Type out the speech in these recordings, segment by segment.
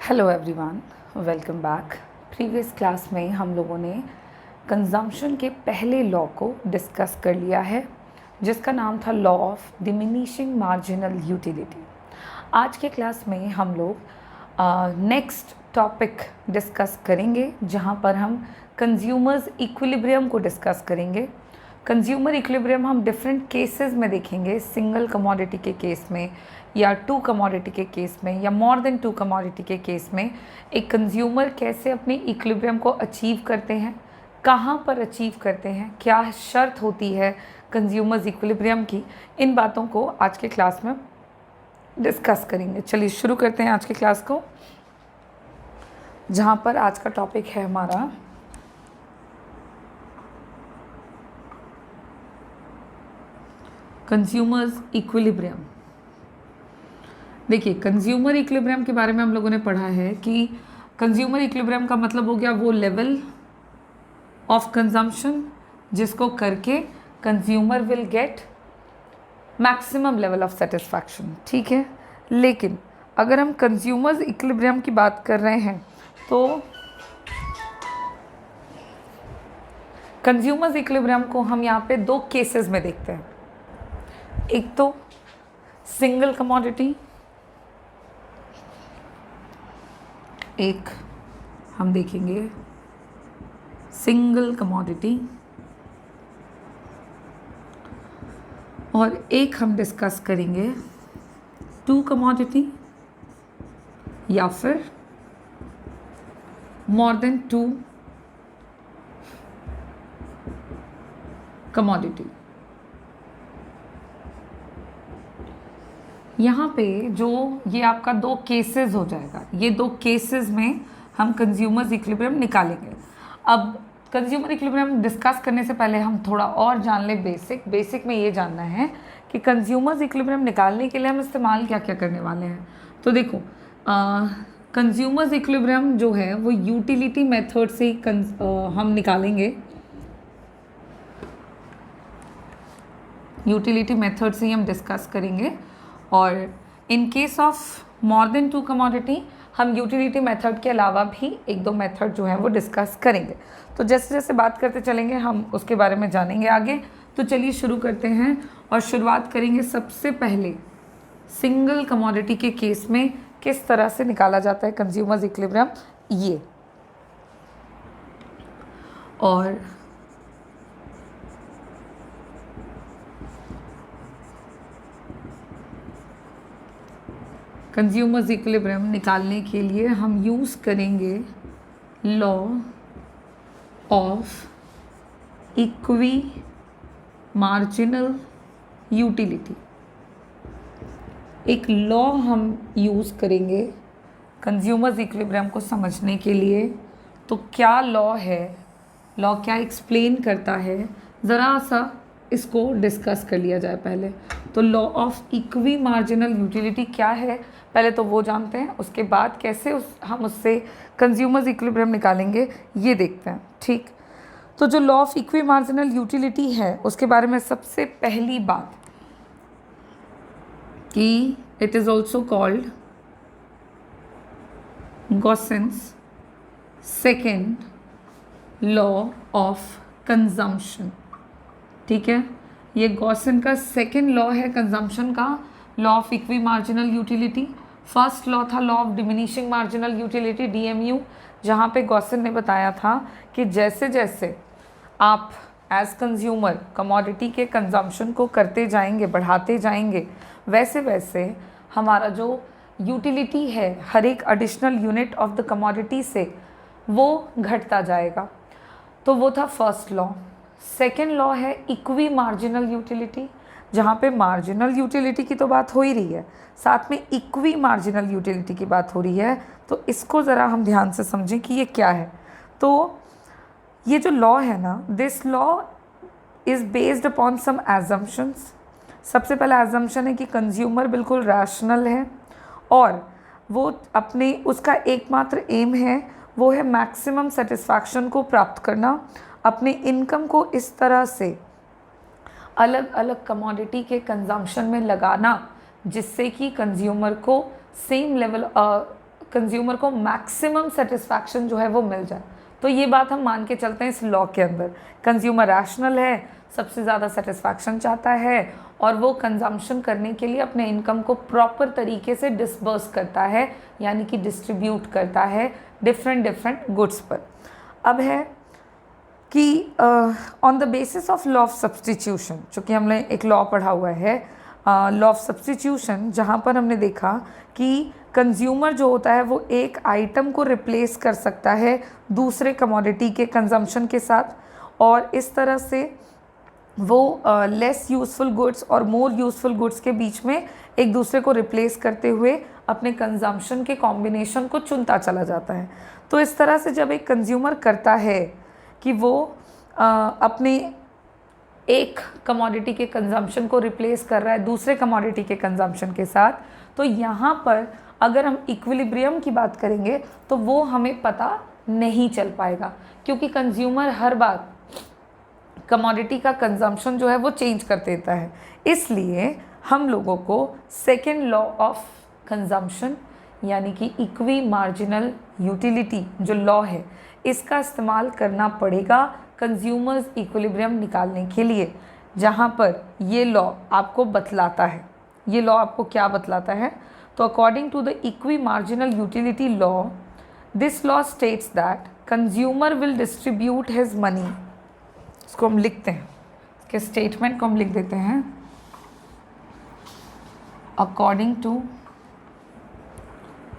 Hello everyone, welcome back. Previous class में हम लोगों ने कंजम्पशन के पहले लॉ को डिस्कस कर लिया है, जिसका नाम था law of diminishing marginal utility. आज के क्लास में हम लोग नेक्स्ट टॉपिक डिस्कस करेंगे, जहां पर हम कंज्यूमर्स इक्विलिब्रियम को डिस्कस करेंगे। कंज्यूमर इक्विलिब्रियम हम डिफरेंट केसेस में देखेंगे, सिंगल कमोडिटी के केस में या टू कमोडिटी के केस में या मोर देन टू कमोडिटी के केस में एक कंज्यूमर कैसे अपने इक्विलिब्रियम को अचीव करते हैं, कहाँ पर अचीव करते हैं, क्या शर्त होती है कंज्यूमर्स इक्विलिब्रियम की। इन बातों को आज के क्लास में डिस्कस करेंगे। चलिए शुरू करते हैं आज के क्लास को, जहाँ पर आज का टॉपिक है हमारा कंज्यूमर्स इक्विलिब्रियम। देखिए, कंज्यूमर इक्विलिब्रियम के बारे में हम लोगों ने पढ़ा है कि कंज्यूमर इक्विलिब्रियम का मतलब हो गया वो लेवल ऑफ कंजम्पशन जिसको करके consumer will get maximum level of satisfaction. ठीक है, लेकिन अगर हम कंज्यूमर्स इक्विलिब्रियम की बात कर रहे हैं तो कंज्यूमर्स इक्विलिब्रियम को हम यहाँ पे दो केसेस में देखते हैं। एक तो सिंगल कमोडिटी, एक हम देखेंगे सिंगल कमोडिटी, और एक हम डिस्कस करेंगे टू कमोडिटी या फिर मोर देन टू कमोडिटी। यहाँ पे जो ये आपका दो केसेस हो जाएगा, ये दो केसेस में हम कंज्यूमर्स इक्विलिब्रियम निकालेंगे। अब कंज्यूमर इक्विलिब्रियम डिस्कस करने से पहले हम थोड़ा और जान लें बेसिक में ये जानना है कि कंज्यूमर्स इक्विलिब्रियम निकालने के लिए हम इस्तेमाल क्या क्या करने वाले हैं। तो देखो, कंज्यूमर्स इक्विलिब्रियम जो है वो यूटिलिटी मेथड से हम निकालेंगे। यूटिलिटी मेथड से ही हम डिस्कस करेंगे, और in case of more than two commodity हम यूटिलिटी मेथड के अलावा भी एक दो मेथड जो है वो डिस्कस करेंगे। तो जैसे जैसे बात करते चलेंगे हम उसके बारे में जानेंगे आगे। तो चलिए शुरू करते हैं, और शुरुआत करेंगे सबसे पहले सिंगल कमोडिटी के केस में किस तरह से निकाला जाता है कंज्यूमर्स इक्विलिब्रियम ये। और कंज्यूमर्स इक्विलिब्रियम निकालने के लिए हम यूज़ करेंगे law of equi marginal utility. एक लॉ हम यूज़ करेंगे कंज्यूमर्स इक्विलिब्रियम को समझने के लिए। तो क्या लॉ है, लॉ क्या एक्सप्लेन करता है, ज़रा सा इसको डिस्कस कर लिया जाए पहले। तो law of equi marginal utility क्या है पहले तो वो जानते हैं, उसके बाद कैसे हम उससे कंज्यूमर्स इक्विलिब्रियम निकालेंगे ये देखते हैं। ठीक, तो जो law of equi marginal utility है उसके बारे में सबसे पहली बात कि it is also called Gossen's second law of consumption. ठीक है, ये गॉसन का सेकेंड लॉ है कंजम्पशन का, law of equi marginal utility. First law था law of diminishing marginal utility DMU, जहाँ पे गॉसन ने बताया था कि जैसे जैसे आप एज कंज्यूमर कमोडिटी के कंजम्पशन को करते जाएंगे, बढ़ाते जाएंगे, वैसे वैसे हमारा जो यूटिलिटी है हर एक additional unit of the commodity से वो घटता जाएगा। तो वो था फर्स्ट लॉ। सेकेंड लॉ है इक्वी मार्जिनल यूटिलिटी, जहाँ पे मार्जिनल यूटिलिटी की तो बात हो ही रही है, साथ में इक्वी मार्जिनल यूटिलिटी की बात हो रही है। तो इसको ज़रा हम ध्यान से समझें कि ये क्या है। तो ये जो लॉ है ना, this law is based upon some assumptions. सबसे पहला एजम्पशन है कि कंज्यूमर बिल्कुल रैशनल है और वो अपने उसका एकमात्र एम है वो है मैक्सिमम सेटिस्फैक्शन को प्राप्त करना, अपने इनकम को इस तरह से अलग अलग कमोडिटी के कंजम्पशन में लगाना जिससे कि कंज्यूमर को सेम लेवल कंज्यूमर को मैक्सिमम सेटिस्फैक्शन जो है वो मिल जाए। तो ये बात हम मान के चलते हैं इस लॉ के अंदर, कंज्यूमर रैशनल है, सबसे ज़्यादा सेटिस्फैक्शन चाहता है और वो कंजम्पशन करने के लिए अपने इनकम को प्रॉपर तरीके से डिस्बर्स करता है, यानी कि डिस्ट्रीब्यूट करता है डिफरेंट गुड्स पर। अब है कि on the basis of law of substitution, चूँकि हमने एक लॉ पढ़ा हुआ है लॉ ऑफ सब्सटीट्यूशन, जहाँ पर हमने देखा कि कंज्यूमर जो होता है वो एक आइटम को रिप्लेस कर सकता है दूसरे कमोडिटी के कंजम्पशन के साथ, और इस तरह से वो लेस यूज़फुल गुड्स और मोर यूज़फुल गुड्स के बीच में एक दूसरे को रिप्लेस करते हुए अपने कंजम्पशन के कॉम्बिनेशन को चुनता चला जाता है। तो इस तरह से जब एक कंज्यूमर करता है कि वो अपने एक कमोडिटी के कंजम्पशन को रिप्लेस कर रहा है दूसरे कमोडिटी के कंजम्पशन के साथ, तो यहाँ पर अगर हम इक्विलिब्रियम की बात करेंगे तो वो हमें पता नहीं चल पाएगा, क्योंकि कंज्यूमर हर बार कमोडिटी का कंजम्पशन जो है वो चेंज कर देता है। इसलिए हम लोगों को सेकेंड लॉ ऑफ कंजम्पशन यानी कि इक्वी मार्जिनल यूटिलिटी जो लॉ है इसका इस्तेमाल करना पड़ेगा कंज्यूमर्स इक्विलिब्रियम निकालने के लिए, जहाँ पर ये लॉ आपको बतलाता है। ये लॉ आपको क्या बतलाता है? तो according to the equi marginal utility law, this law states that consumer will distribute his money. इसको हम लिखते हैं, इसके स्टेटमेंट को हम लिख देते हैं। According to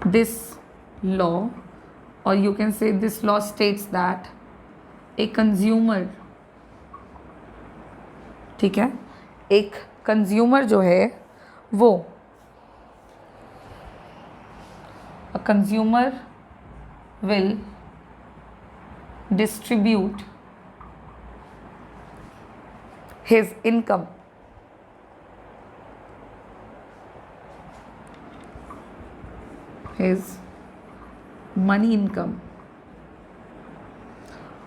this law, or you can say this law states that a consumer, ठीक है, एक कंज्यूमर जो है वो a consumer will distribute his income money income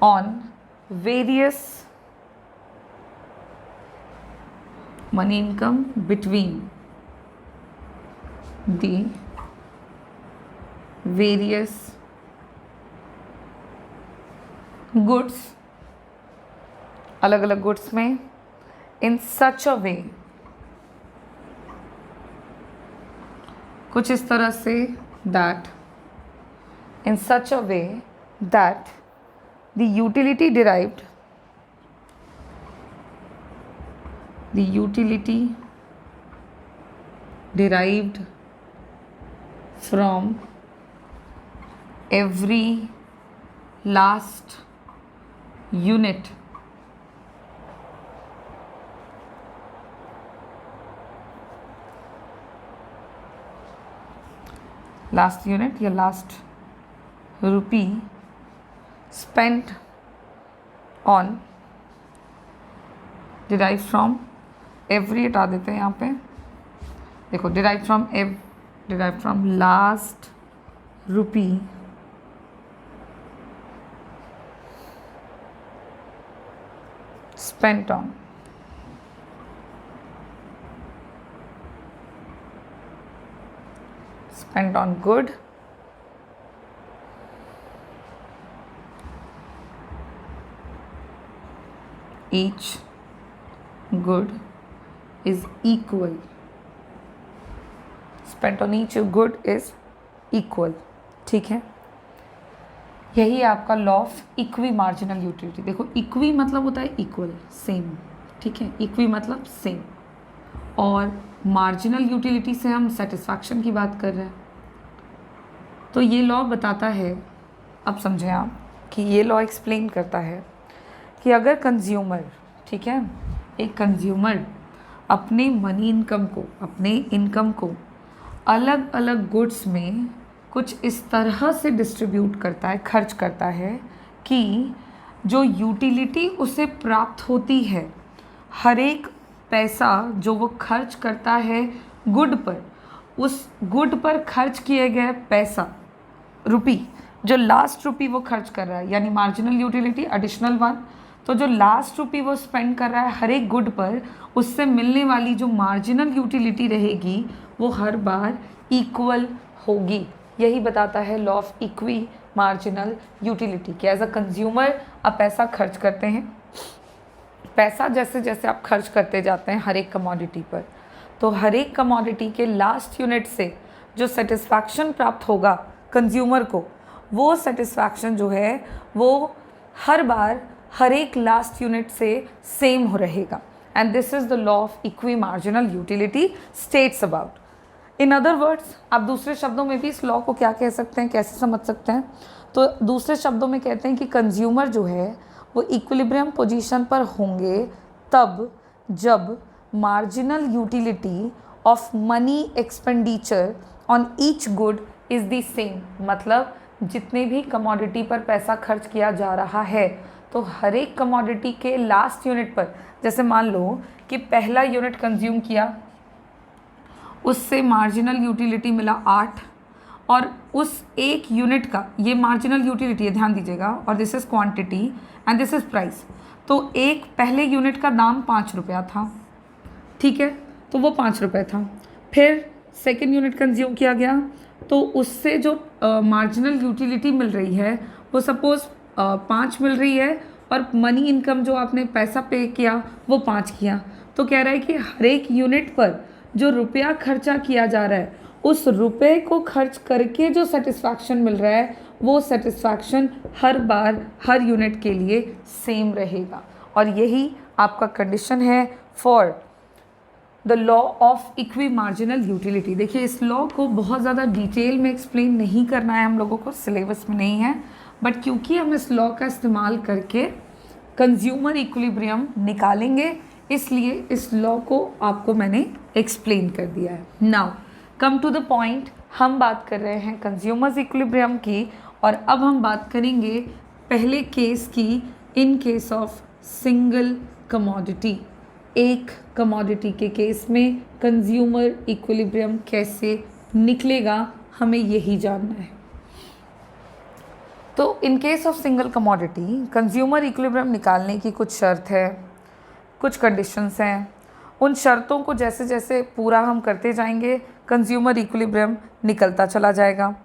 on various money income between the various goods, अलग अलग goods में, in such a way, कुछ इस तरह से, that in such a way that the utility derived from every last unit या last rupee spent on derived from every, हटा देते हैं यहाँ पे, देखो derived from last rupee spent on good each good is equal, spent on each good is equal, ठीक है। यही है आपका law of equi marginal utility. देखो इक्वी मतलब होता है इक्वल, सेम, ठीक है, इक्वी मतलब सेम, और मार्जिनल यूटिलिटी से हम सेटिस्फैक्शन की बात कर रहे हैं। तो ये लॉ बताता है, अब समझें आप, कि ये लॉ एक्सप्लेन करता है कि अगर कंज्यूमर, ठीक है, एक कंज्यूमर अपने मनी इनकम को, अपने इनकम को अलग अलग गुड्स में कुछ इस तरह से डिस्ट्रीब्यूट करता है, खर्च करता है कि जो यूटिलिटी उसे प्राप्त होती है, हर एक पैसा जो वो खर्च करता है गुड पर, उस गुड पर खर्च किए गए पैसा, रुपी, जो लास्ट रुपी वो खर्च कर रहा है, यानी मार्जिनल यूटिलिटी एडिशनल वन, तो जो लास्ट रुपी वो स्पेंड कर रहा है हर एक गुड पर, उससे मिलने वाली जो मार्जिनल यूटिलिटी रहेगी वो हर बार इक्वल होगी। यही बताता है law of equi marginal utility कि एज अ कंज्यूमर आप पैसा खर्च करते हैं, पैसा जैसे जैसे आप खर्च करते जाते हैं हर एक कमोडिटी पर, तो हर एक कमोडिटी के लास्ट यूनिट से जो सेटिस्फैक्शन प्राप्त होगा कंज्यूमर को, वो सेटिस्फैक्शन जो है वो हर बार हर एक लास्ट यूनिट से सेम हो रहेगा। And this is the law of equi marginal utility states about. In other words, आप दूसरे शब्दों में भी इस लॉ को क्या कह सकते हैं, कैसे समझ सकते हैं, तो दूसरे शब्दों में कहते हैं कि कंज्यूमर जो है वो इक्विलिब्रियम पोजीशन पर होंगे तब जब marginal utility of money expenditure on each good is the same. मतलब जितने भी कमोडिटी पर पैसा खर्च किया जा रहा है, तो हर एक कमोडिटी के लास्ट यूनिट पर, जैसे मान लो कि पहला यूनिट कंज्यूम किया, उससे मार्जिनल यूटिलिटी मिला 8, और उस एक यूनिट का, ये मार्जिनल यूटिलिटी है, ध्यान दीजिएगा, और this is quantity and this is price. तो एक पहले यूनिट का दाम 5 रुपया था, ठीक है, तो वो 5 रुपये था। फिर सेकेंड यूनिट कंज्यूम किया गया, तो उससे जो मार्जिनल यूटिलिटी मिल रही है वो सपोज़ 5 मिल रही है, और मनी इनकम जो आपने पैसा पे किया वो 5 किया। तो कह रहा है कि हर एक यूनिट पर जो रुपया खर्चा किया जा रहा है, उस रुपए को खर्च करके जो सेटिस्फैक्शन मिल रहा है, वो सेटिस्फैक्शन हर बार हर यूनिट के लिए सेम रहेगा। और यही आपका कंडीशन है for the law of equi marginal utility. देखिए, इस लॉ को बहुत ज़्यादा डिटेल में एक्सप्लेन नहीं करना है हम लोगों को, सिलेबस में नहीं है, बट क्योंकि हम इस लॉ का इस्तेमाल करके कंज्यूमर इक्विलिब्रियम निकालेंगे, इसलिए इस लॉ को आपको मैंने एक्सप्लेन कर दिया है। Now come to the point, हम बात कर रहे हैं कंज्यूमर्स इक्विलिब्रियम की, और अब हम बात करेंगे पहले केस की, इन केस ऑफ सिंगल कमोडिटी। एक कमोडिटी के केस में कंज्यूमर इक्विलिब्रियम कैसे निकलेगा, हमें यही जानना है। तो इन case of single commodity consumer equilibrium निकालने की कुछ शर्त है, कुछ कंडीशंस हैं। उन शर्तों को जैसे जैसे पूरा हम करते जाएंगे, कंज्यूमर इक्विलिब्रियम निकलता चला जाएगा।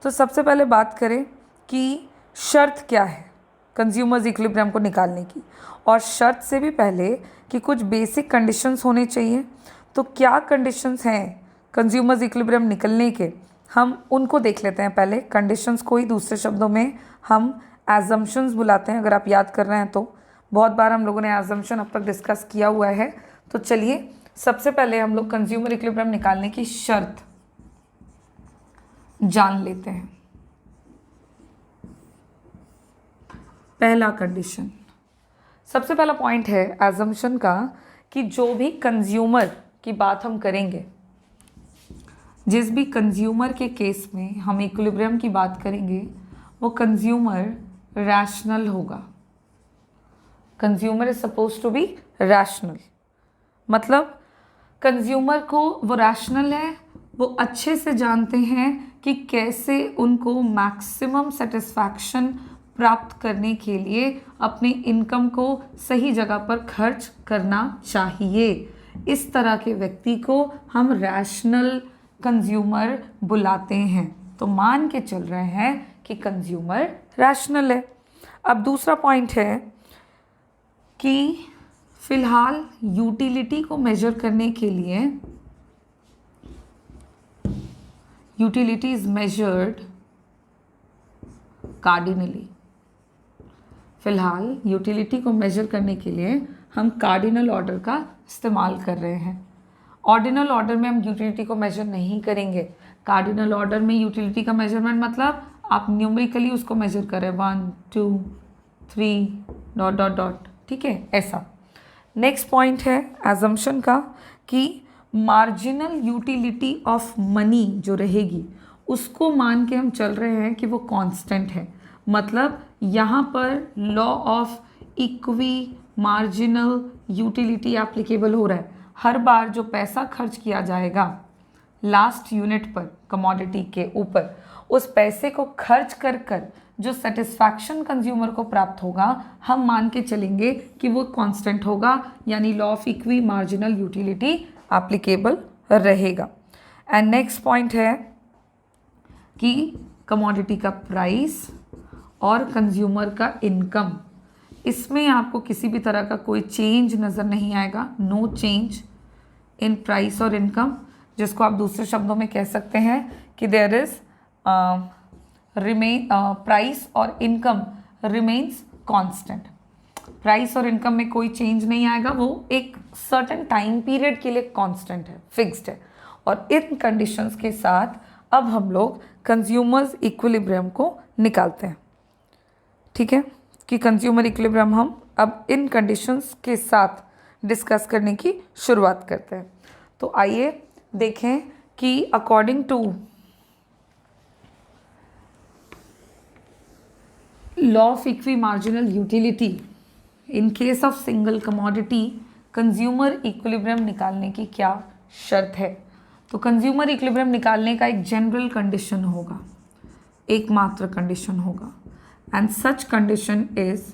तो सबसे पहले बात करें कि शर्त क्या है कंज्यूमर्स इक्विलिब्रियम को निकालने की, और शर्त से भी पहले कि कुछ बेसिक कंडीशंस होने चाहिए। तो क्या कंडीशंस हैं कंज्यूमर्स इक्विलिब्रियम निकलने के, हम उनको देख लेते हैं पहले। कंडीशंस को ही दूसरे शब्दों में हम एजम्पशंस बुलाते हैं, अगर आप याद कर रहे हैं तो। बहुत बार हम लोगों ने एजम्पशन अब तक डिस्कस किया हुआ है। तो चलिए सबसे पहले हम लोग कंज्यूमर इक्विलिब्रियम निकालने की शर्त जान लेते हैं। पहला कंडीशन, सबसे पहला पॉइंट है एजम्पशन का कि जो भी कंज्यूमर की बात हम करेंगे, जिस भी कंज्यूमर के केस में हम इक्विलिब्रियम की बात करेंगे, वो कंज्यूमर रैशनल होगा। Consumer is suppose to be rational, मतलब कंज्यूमर को वो रैशनल है, वो अच्छे से जानते हैं कि कैसे उनको मैक्सिमम सेटिस्फैक्शन प्राप्त करने के लिए अपनी इनकम को सही जगह पर खर्च करना चाहिए। इस तरह के व्यक्ति को हम रैशनल कंज्यूमर बुलाते हैं। तो मान के चल रहे हैं कि कंज्यूमर रैशनल है। अब दूसरा पॉइंट है कि फिलहाल यूटिलिटी को मेजर करने के लिए, यूटिलिटी इज मेजर्ड कार्डिनली। फिलहाल यूटिलिटी को मेजर करने के लिए हम कार्डिनल ऑर्डर का इस्तेमाल कर रहे हैं। ऑर्डिनल ऑर्डर में हम यूटिलिटी को मेजर नहीं करेंगे। कार्डिनल ऑर्डर में यूटिलिटी का मेजरमेंट मतलब आप न्यूमेरिकली उसको मेजर करें, 1 2 3 डॉट डॉट डॉट, ठीक है, ऐसा। नेक्स्ट पॉइंट है एजम्पशन का कि मार्जिनल यूटिलिटी ऑफ मनी जो रहेगी उसको मान के हम चल रहे हैं कि वो कांस्टेंट है। मतलब यहाँ पर law of equi marginal utility applicable हो रहा है। हर बार जो पैसा खर्च किया जाएगा लास्ट यूनिट पर कमोडिटी के ऊपर, उस पैसे को खर्च कर कर जो सेटिस्फैक्शन कंज्यूमर को प्राप्त होगा, हम मान के चलेंगे कि वो कांस्टेंट होगा, यानी law of equi marginal utility applicable रहेगा। एंड नेक्स्ट पॉइंट है कि कमोडिटी का प्राइस और कंज्यूमर का इनकम, इसमें आपको किसी भी तरह का कोई चेंज नज़र नहीं आएगा, नो चेंज इन प्राइस और इनकम, जिसको आप दूसरे शब्दों में कह सकते हैं कि देयर इज प्राइस और इनकम रिमेन्स कांस्टेंट। प्राइस और इनकम में कोई चेंज नहीं आएगा, वो एक सर्टेन टाइम पीरियड के लिए कांस्टेंट है, फिक्स्ड है। और इन कंडीशंस के साथ अब हम लोग कंज्यूमर्स इक्विलिब्रियम को निकालते हैं। ठीक है, कि कंज्यूमर इक्विलिब्रियम हम अब इन कंडीशंस के साथ डिस्कस करने की शुरुआत करते हैं। तो आइए देखें कि according to law of equi marginal utility in case of single commodity consumer equilibrium निकालने की क्या शर्त है। तो कंज्यूमर इक्विलिब्रियम निकालने का एक जनरल कंडीशन होगा, एकमात्र कंडीशन होगा, एंड सच कंडीशन इज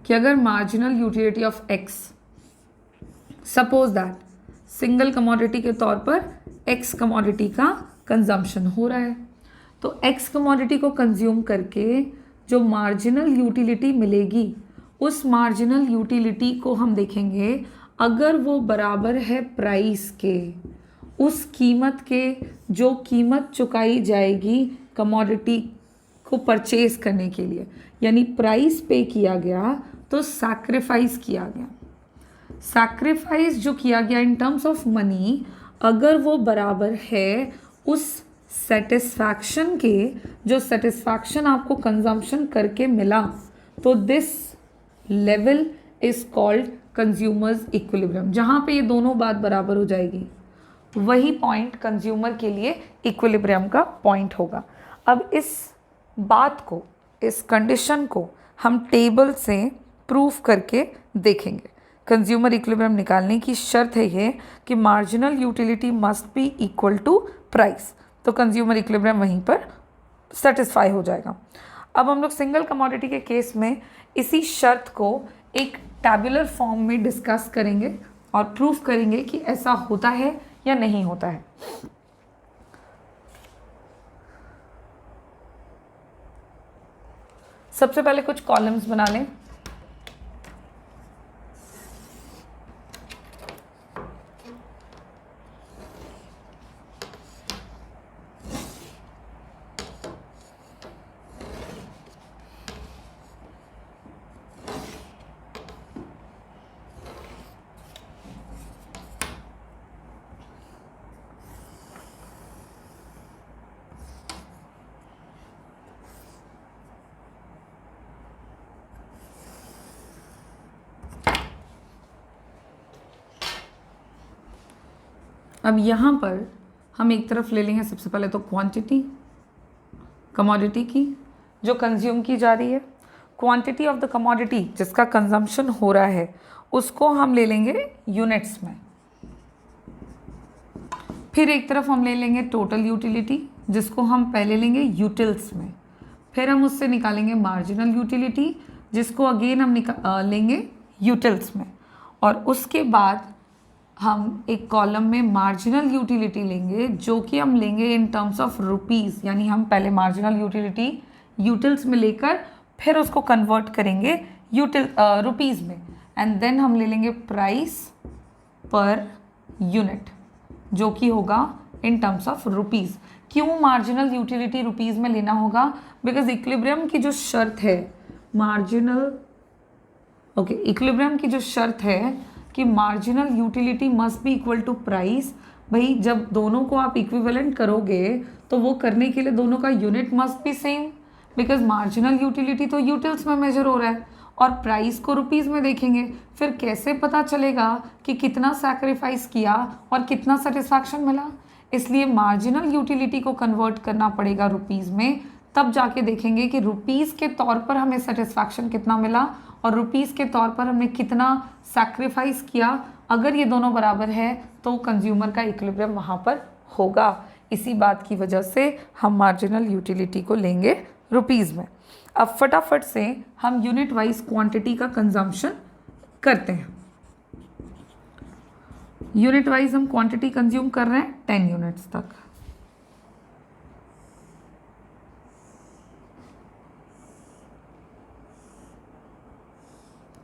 कि अगर marginal utility of x, suppose that single commodity के तौर पर एक्स कमोडिटी का कंजम्पशन हो रहा है, तो एक्स कमोडिटी को कंज्यूम करके जो मार्जिनल यूटिलिटी मिलेगी, उस मार्जिनल यूटिलिटी को हम देखेंगे अगर वो बराबर है प्राइस के, उस कीमत के जो कीमत चुकाई जाएगी कमोडिटी को परचेज करने के लिए, यानी प्राइस पे किया गया तो सैक्रिफाइस किया गया, सैक्रिफाइस जो किया गया इन टर्म्स ऑफ मनी, अगर वो बराबर है उस सेटिस्फैक्शन के, जो सेटिस्फैक्शन आपको कंजम्पशन करके मिला, तो this level is called consumers equilibrium. जहाँ पे ये दोनों बात बराबर हो जाएगी, वही पॉइंट कंज्यूमर के लिए इक्विलिब्रियम का पॉइंट होगा। अब इस बात को, इस कंडीशन को हम टेबल से प्रूफ करके देखेंगे। कंज्यूमर इक्विलिब्रियम निकालने की शर्त है ये कि marginal utility must be equal to price, तो कंज्यूमर इक्विलिब्रियम वहीं पर सेटिस्फाई हो जाएगा। अब हम लोग सिंगल कमोडिटी के केस में इसी शर्त को एक टैबुलर फॉर्म में डिस्कस करेंगे और प्रूफ करेंगे कि ऐसा होता है या नहीं होता है। सबसे पहले कुछ कॉलम्स बना लें। अब यहाँ पर हम एक तरफ ले लेंगे सबसे पहले तो क्वांटिटी कमोडिटी की जो कंज्यूम की जा रही है, क्वांटिटी ऑफ द कमोडिटी जिसका कंजम्पशन हो रहा है उसको हम ले लेंगे यूनिट्स में। फिर एक तरफ हम ले लेंगे टोटल यूटिलिटी जिसको हम पहले लेंगे यूटिल्स में। फिर हम उससे निकालेंगे मार्जिनल यूटिलिटी जिसको अगेन हम लेंगे यूटिल्स में। और उसके बाद हम एक कॉलम में मार्जिनल यूटिलिटी लेंगे जो कि हम लेंगे इन टर्म्स ऑफ रुपीज़, यानी हम पहले मार्जिनल यूटिलिटी यूटिल्स में लेकर फिर उसको कन्वर्ट करेंगे रुपीज़ में, एंड देन हम ले लेंगे प्राइस पर यूनिट जो कि होगा इन टर्म्स ऑफ रुपीज़। क्यों मार्जिनल यूटिलिटी रुपीज़ में लेना होगा? बिकॉज इक्विलिब्रियम की जो शर्त है इक्विलिब्रियम की जो शर्त है कि marginal utility must be equal to price. भाई जब दोनों को आप इक्विवेलेंट करोगे तो वो करने के लिए दोनों का unit must be same, because marginal utility तो यूटिल्स में मेजर हो रहा है और प्राइस को रुपीज़ में देखेंगे। फिर कैसे पता चलेगा कि कितना सैक्रिफाइस किया और कितना सेटिस्फैक्शन मिला? इसलिए मार्जिनल यूटिलिटी को कन्वर्ट करना पड़ेगा रुपीज़ में, तब जाके देखेंगे कि रुपीज़ के तौर पर हमें सेटिस्फैक्शन कितना मिला और रुपीज़ के तौर पर हमने कितना सैक्रिफाइस किया। अगर ये दोनों बराबर है तो कंज्यूमर का इक्विलिब्रियम वहाँ पर होगा। इसी बात की वजह से हम मार्जिनल यूटिलिटी को लेंगे रुपीज़ में। अब फटाफट से हम यूनिट वाइज क्वांटिटी का कंजम्पशन करते हैं। यूनिट वाइज हम क्वांटिटी कंज्यूम कर रहे हैं 10 यूनिट्स तक।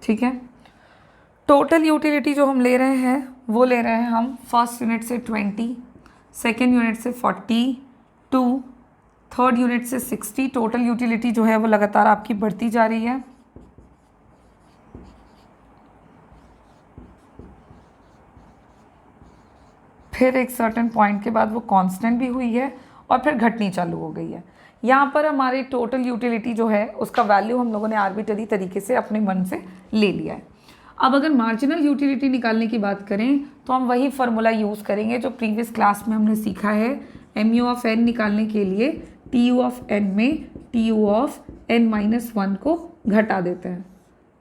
ठीक है, टोटल यूटिलिटी जो हम ले रहे हैं वो ले रहे हैं हम फर्स्ट यूनिट से 20, सेकेंड यूनिट से 42, थर्ड यूनिट से 60। टोटल यूटिलिटी जो है वो लगातार आपकी बढ़ती जा रही है। फिर एक सर्टेन पॉइंट के बाद वो कांस्टेंट भी हुई है और फिर घटनी चालू हो गई है। यहाँ पर हमारे टोटल यूटिलिटी जो है उसका वैल्यू हम लोगों ने आर्बिट्ररी तरीके से अपने मन से ले लिया है। अब अगर मार्जिनल यूटिलिटी निकालने की बात करें तो हम वही फार्मूला यूज़ करेंगे जो प्रीवियस क्लास में हमने सीखा है। एम यू ऑफ एन निकालने के लिए टी यू ऑफ एन में T U of N minus 1 को घटा देते हैं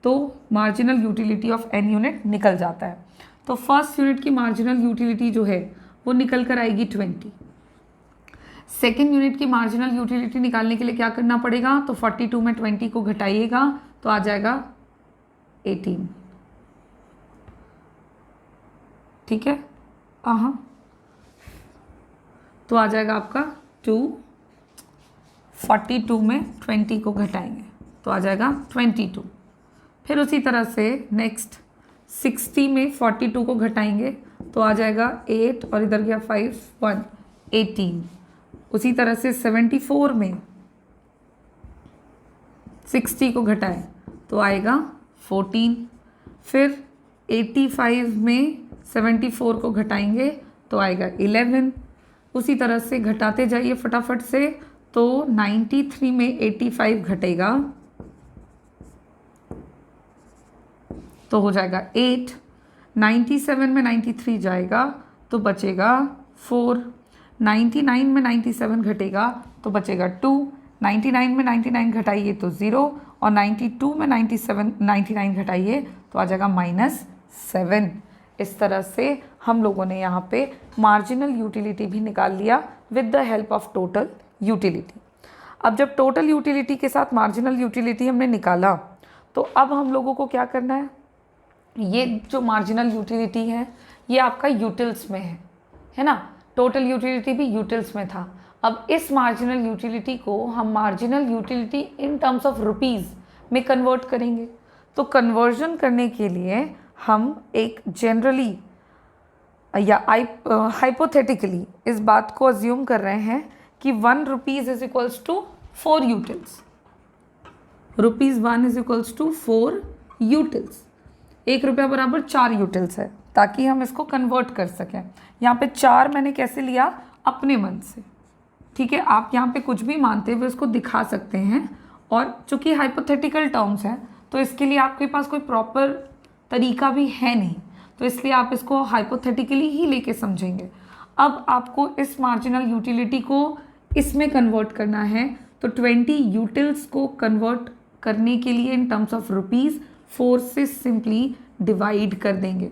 तो marginal utility of N unit निकल जाता है। तो फर्स्ट यूनिट की मार्जिनल यूटिलिटी जो है वो निकल कर आएगी 20। सेकेंड यूनिट की मार्जिनल यूटिलिटी निकालने के लिए क्या करना पड़ेगा, तो 42 में 20 को घटाइएगा तो आ जाएगा 18। ठीक है, हाँ, तो आ जाएगा आपका 2। 42 में 20 को घटाएंगे तो आ जाएगा 22। फिर उसी तरह से नेक्स्ट 60 में 42 को घटाएंगे तो आ जाएगा 8 और इधर गया 5, 1, 18। उसी तरह से 74 में 60 को घटाए तो आएगा 14। फिर 85 में 74 को घटाएंगे तो आएगा 11। उसी तरह से घटाते जाइए फटाफट से, तो 93 में 85 घटेगा तो हो जाएगा 8। 97 में 93 जाएगा तो बचेगा 4। 99 में 97 घटेगा तो बचेगा 2। 99 में 99 घटाइए तो 0 और 92 में 99 घटाइए तो आ जाएगा -7। इस तरह से हम लोगों ने यहाँ पे मार्जिनल यूटिलिटी भी निकाल लिया with the help of total utility. अब जब टोटल यूटिलिटी के साथ मार्जिनल यूटिलिटी हमने निकाला तो अब हम लोगों को क्या करना है, ये जो मार्जिनल यूटिलिटी है ये आपका यूटिल्स में है ना। टोटल यूटिलिटी भी यूटिल्स में था। अब इस मार्जिनल यूटिलिटी को हम marginal utility in terms of rupees में कन्वर्ट करेंगे। तो कन्वर्जन करने के लिए हम एक जनरली या हाइपोथेटिकली इस बात को अज्यूम कर रहे हैं कि 1 rupees is equals to 4 utils. ₹1 is equals to 4 utils. 1 रुपया बराबर 4 यूटिल्स है, ताकि हम इसको कन्वर्ट कर सकें। यहाँ पे 4 मैंने कैसे लिया, अपने मन से। ठीक है, आप यहाँ पे कुछ भी मानते हुए इसको दिखा सकते हैं। और चूँकि हाइपोथेटिकल टर्म्स हैं तो इसके लिए आपके पास कोई प्रॉपर तरीका भी है नहीं, तो इसलिए आप इसको हाइपोथेटिकली ही लेके समझेंगे। अब आपको इस मार्जिनल यूटिलिटी को इसमें कन्वर्ट करना है, तो 20 यूटिल्स को कन्वर्ट करने के लिए इन टर्म्स ऑफ रुपीज़ 4 से सिंपली डिवाइड कर देंगे।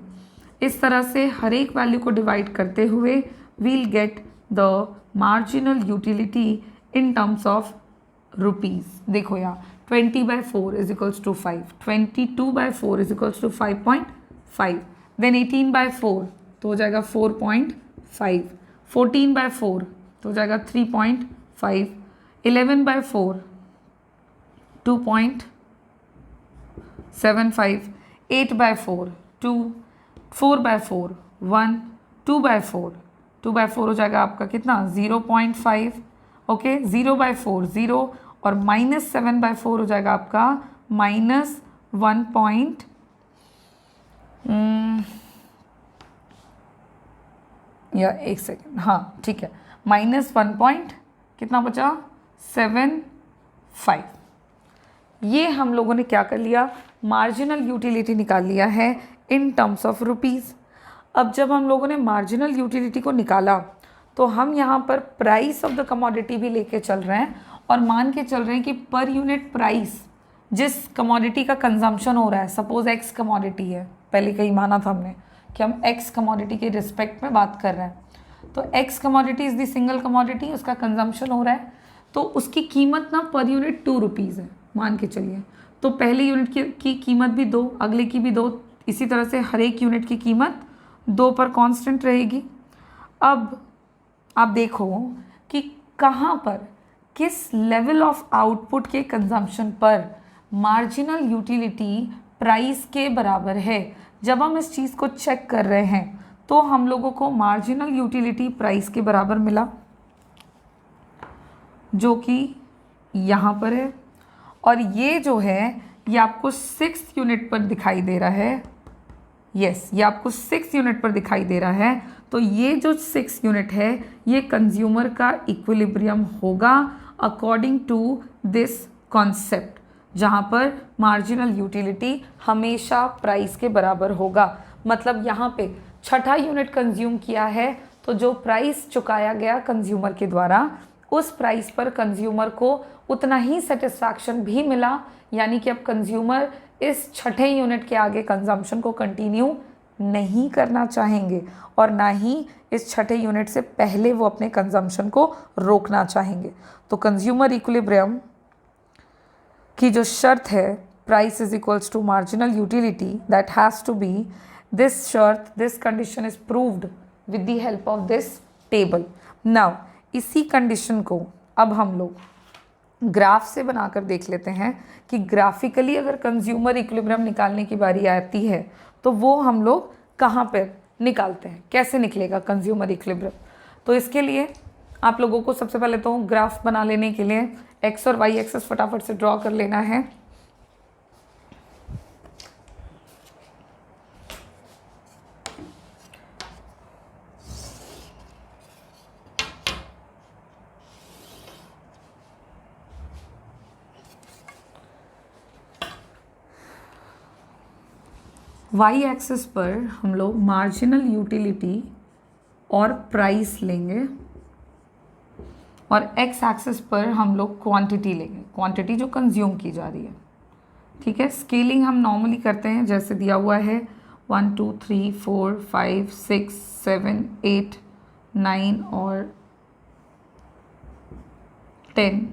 इस तरह से हर एक वैल्यू को डिवाइड करते हुए we'll get the marginal utility in terms of rupees. देखो यहाँ 20/4 is equals to 5, 22/4 is equals to 5.5, then 18/4 तो हो जाएगा 4.5, 14/4 तो हो जाएगा 3.5, 11/4 2.75, 8/4 2, 4/4 1, 2/4 2/4 हो जाएगा आपका कितना 0.5, ओके, 0/4 0 और -7/4 हो जाएगा आपका -1. या एक सेकेंड, हाँ ठीक है, -1 कितना बचा 7.5। ये हम लोगों ने क्या कर लिया, मार्जिनल यूटिलिटी निकाल लिया है इन टर्म्स ऑफ रुपीज़। अब जब हम लोगों ने मार्जिनल यूटिलिटी को निकाला तो हम यहाँ पर प्राइस ऑफ द कमोडिटी भी लेके चल रहे हैं और मान के चल रहे हैं कि पर यूनिट प्राइस जिस कमोडिटी का कंजम्पशन हो रहा है, सपोज एक्स कमोडिटी है, पहले कहीं माना था हमने कि हम एक्स कमोडिटी के रिस्पेक्ट में बात कर रहे हैं, तो x commodity is the single commodity, उसका कंजम्पशन हो रहा है तो उसकी कीमत ना पर यूनिट 2 रुपीज़ है मान के चलिए। तो पहले यूनिट की कीमत भी 2, अगले की भी 2, इसी तरह से हर एक यूनिट की कीमत 2 पर कांस्टेंट रहेगी। अब आप देखो कि कहाँ पर, किस लेवल ऑफ आउटपुट के कंजम्पशन पर मार्जिनल यूटिलिटी प्राइस के बराबर है। जब हम इस चीज़ को चेक कर रहे हैं तो हम लोगों को मार्जिनल यूटिलिटी प्राइस के बराबर मिला, जो कि यहाँ पर है, और ये जो है ये आपको 6 यूनिट पर दिखाई दे रहा है। यस, ये आपको 6 यूनिट पर दिखाई दे रहा है। तो ये जो 6 यूनिट है ये कंज्यूमर का इक्विलिब्रियम होगा अकॉर्डिंग टू दिस कॉन्सेप्ट, जहाँ पर मार्जिनल यूटिलिटी हमेशा प्राइस के बराबर होगा। मतलब यहाँ पे छठा यूनिट कंज्यूम किया है तो जो प्राइस चुकाया गया कंज्यूमर के द्वारा, उस प्राइस पर कंज्यूमर को उतना ही सेटिस्फैक्शन भी मिला, यानी कि अब कंज्यूमर इस छठे यूनिट के आगे कंजम्पशन को कंटिन्यू नहीं करना चाहेंगे और ना ही इस छठे यूनिट से पहले वो अपने कंजम्पशन को रोकना चाहेंगे। तो कंज्यूमर इक्विलिब्रियम की जो शर्त है, price is equals to marginal utility, that has to be, this शर्त, this condition is proved with the help of this table. Now इसी कंडीशन को अब हम लोग ग्राफ से बनाकर देख लेते हैं कि ग्राफिकली अगर कंज्यूमर इक्विलिब्रियम निकालने की बारी आती है तो वो हम लोग कहाँ पर निकालते हैं, कैसे निकलेगा कंज्यूमर इक्विलिब्रियम। तो इसके लिए आप लोगों को सबसे पहले तो ग्राफ बना लेने के लिए एक्स और वाई एक्सेस फटाफट से ड्रॉ कर लेना है। वाई एक्सिस पर हम लोग मार्जिनल यूटिलिटी और प्राइस लेंगे और एक्स एक्सिस पर हम लोग क्वांटिटी लेंगे, क्वांटिटी जो कंज्यूम की जा रही है। ठीक है, स्केलिंग हम नॉर्मली करते हैं जैसे दिया हुआ है 1 2 3 4 5 6 7 8 9 और 10।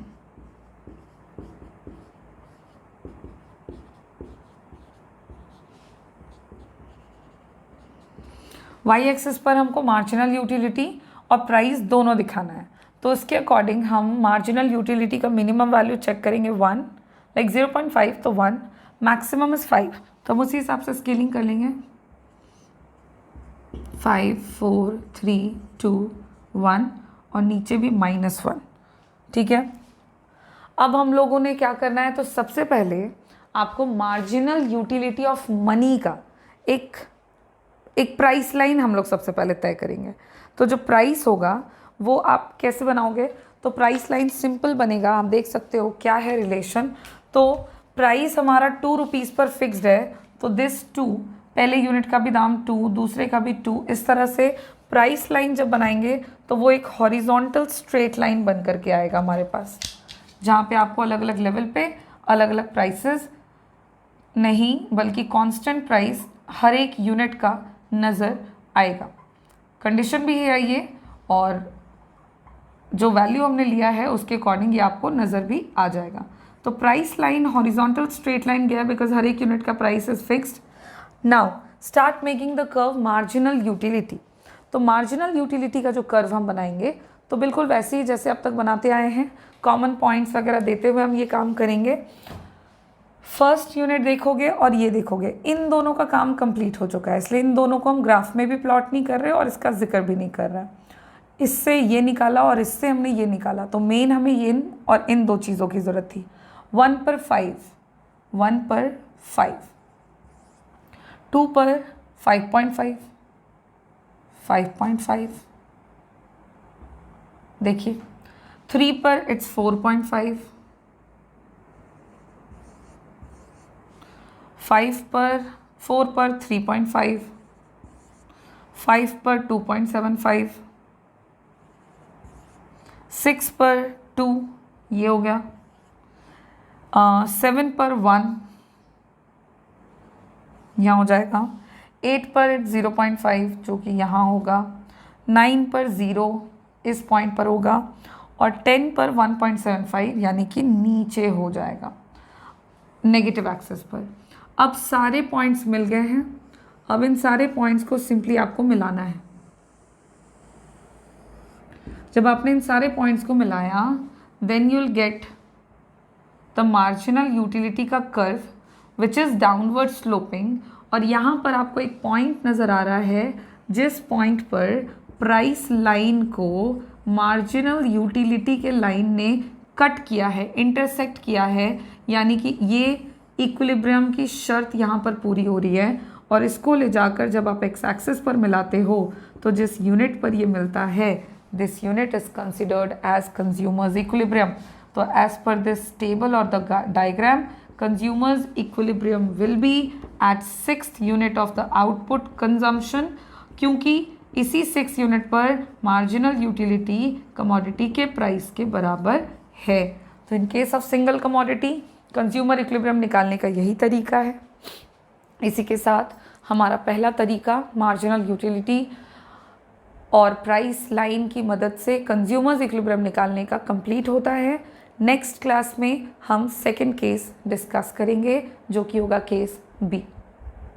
वाई एक्सिस पर हमको मार्जिनल यूटिलिटी और प्राइस दोनों दिखाना है, तो इसके अकॉर्डिंग हम मार्जिनल यूटिलिटी का मिनिमम वैल्यू चेक करेंगे 1, लाइक 0.5 तो 1, मैक्सिमम इज 5, तो हम उसी हिसाब से स्केलिंग कर लेंगे 5 4 3 2 1 और नीचे भी -1। ठीक है, अब हम लोगों ने क्या करना है, तो सबसे पहले आपको मार्जिनल यूटिलिटी ऑफ मनी का एक प्राइस लाइन हम लोग सबसे पहले तय करेंगे। तो जो प्राइस होगा वो आप कैसे बनाओगे, तो प्राइस लाइन सिंपल बनेगा, आप देख सकते हो क्या है रिलेशन। तो प्राइस हमारा 2 रुपीज़ पर फिक्स्ड है, तो दिस 2, पहले यूनिट का भी दाम 2, दूसरे का भी 2, इस तरह से प्राइस लाइन जब बनाएंगे तो वो एक हॉरिजॉन्टल स्ट्रेट लाइन बन करके आएगा हमारे पास, जहाँ पे आपको अलग अलग लेवल पे अलग अलग प्राइसेस नहीं बल्कि कांस्टेंट प्राइस हर एक यूनिट का नज़र आएगा। कंडीशन भी है ये, और जो वैल्यू हमने लिया है उसके अकॉर्डिंग ये आपको नज़र भी आ जाएगा। तो price line horizontal straight line गया बिकॉज हर एक यूनिट का price is fixed. Now start making the curve marginal utility. तो मार्जिनल यूटिलिटी का जो कर्व हम बनाएंगे तो बिल्कुल वैसे ही जैसे अब तक बनाते आए हैं, कॉमन पॉइंट्स वगैरह देते हुए हम ये काम करेंगे। फर्स्ट यूनिट देखोगे और ये देखोगे, इन दोनों का काम कंप्लीट हो चुका है, इसलिए इन दोनों को हम ग्राफ में भी प्लॉट नहीं कर रहे और इसका जिक्र भी नहीं कर रहे। इससे ये निकाला और इससे हमने ये निकाला, तो मेन हमें इन और इन दो चीज़ों की ज़रूरत थी। 1 पर 5, 1 पर 5, 2 पर 5.5, 5.5, देखिए 3 पर इट्स 4.5, 4 पर 3.5, 5 पर 2.75, 6 पर 2, ये हो गया, 7 पर 1 यहाँ हो जाएगा, 8 पर 0.5 जो कि यहाँ होगा, 9 पर 0 इस पॉइंट पर होगा और 10 पर 1.75 यानी कि नीचे हो जाएगा नेगेटिव एक्सिस पर। अब सारे पॉइंट्स मिल गए हैं, अब इन सारे पॉइंट्स को सिंपली आपको मिलाना है। जब आपने इन सारे पॉइंट्स को मिलाया then you will get the marginal utility का curve which is downward sloping. और यहाँ पर आपको एक पॉइंट नज़र आ रहा है जिस पॉइंट पर प्राइस लाइन को मार्जिनल यूटिलिटी के लाइन ने कट किया है, इंटरसेक्ट किया है, यानी कि ये इक्विलिब्रियम की शर्त यहाँ पर पूरी हो रही है। और इसको ले जाकर जब आप एक्स एक्सिस पर मिलाते हो तो जिस यूनिट पर ये मिलता है this unit is considered as consumers equilibrium. तो एज पर दिस टेबल और the diagram consumers equilibrium will be at 6th unit of the output consumption, क्योंकि इसी 6 यूनिट पर मार्जिनल यूटिलिटी कमोडिटी के प्राइस के बराबर है। तो इन case of single commodity consumer equilibrium निकालने का यही तरीका है। इसी के साथ हमारा पहला तरीका मार्जिनल यूटिलिटी और प्राइस लाइन की मदद से कंज्यूमर्स इक्विलिब्रियम निकालने का कंप्लीट होता है। नेक्स्ट क्लास में हम सेकंड केस डिस्कस करेंगे जो कि होगा केस बी।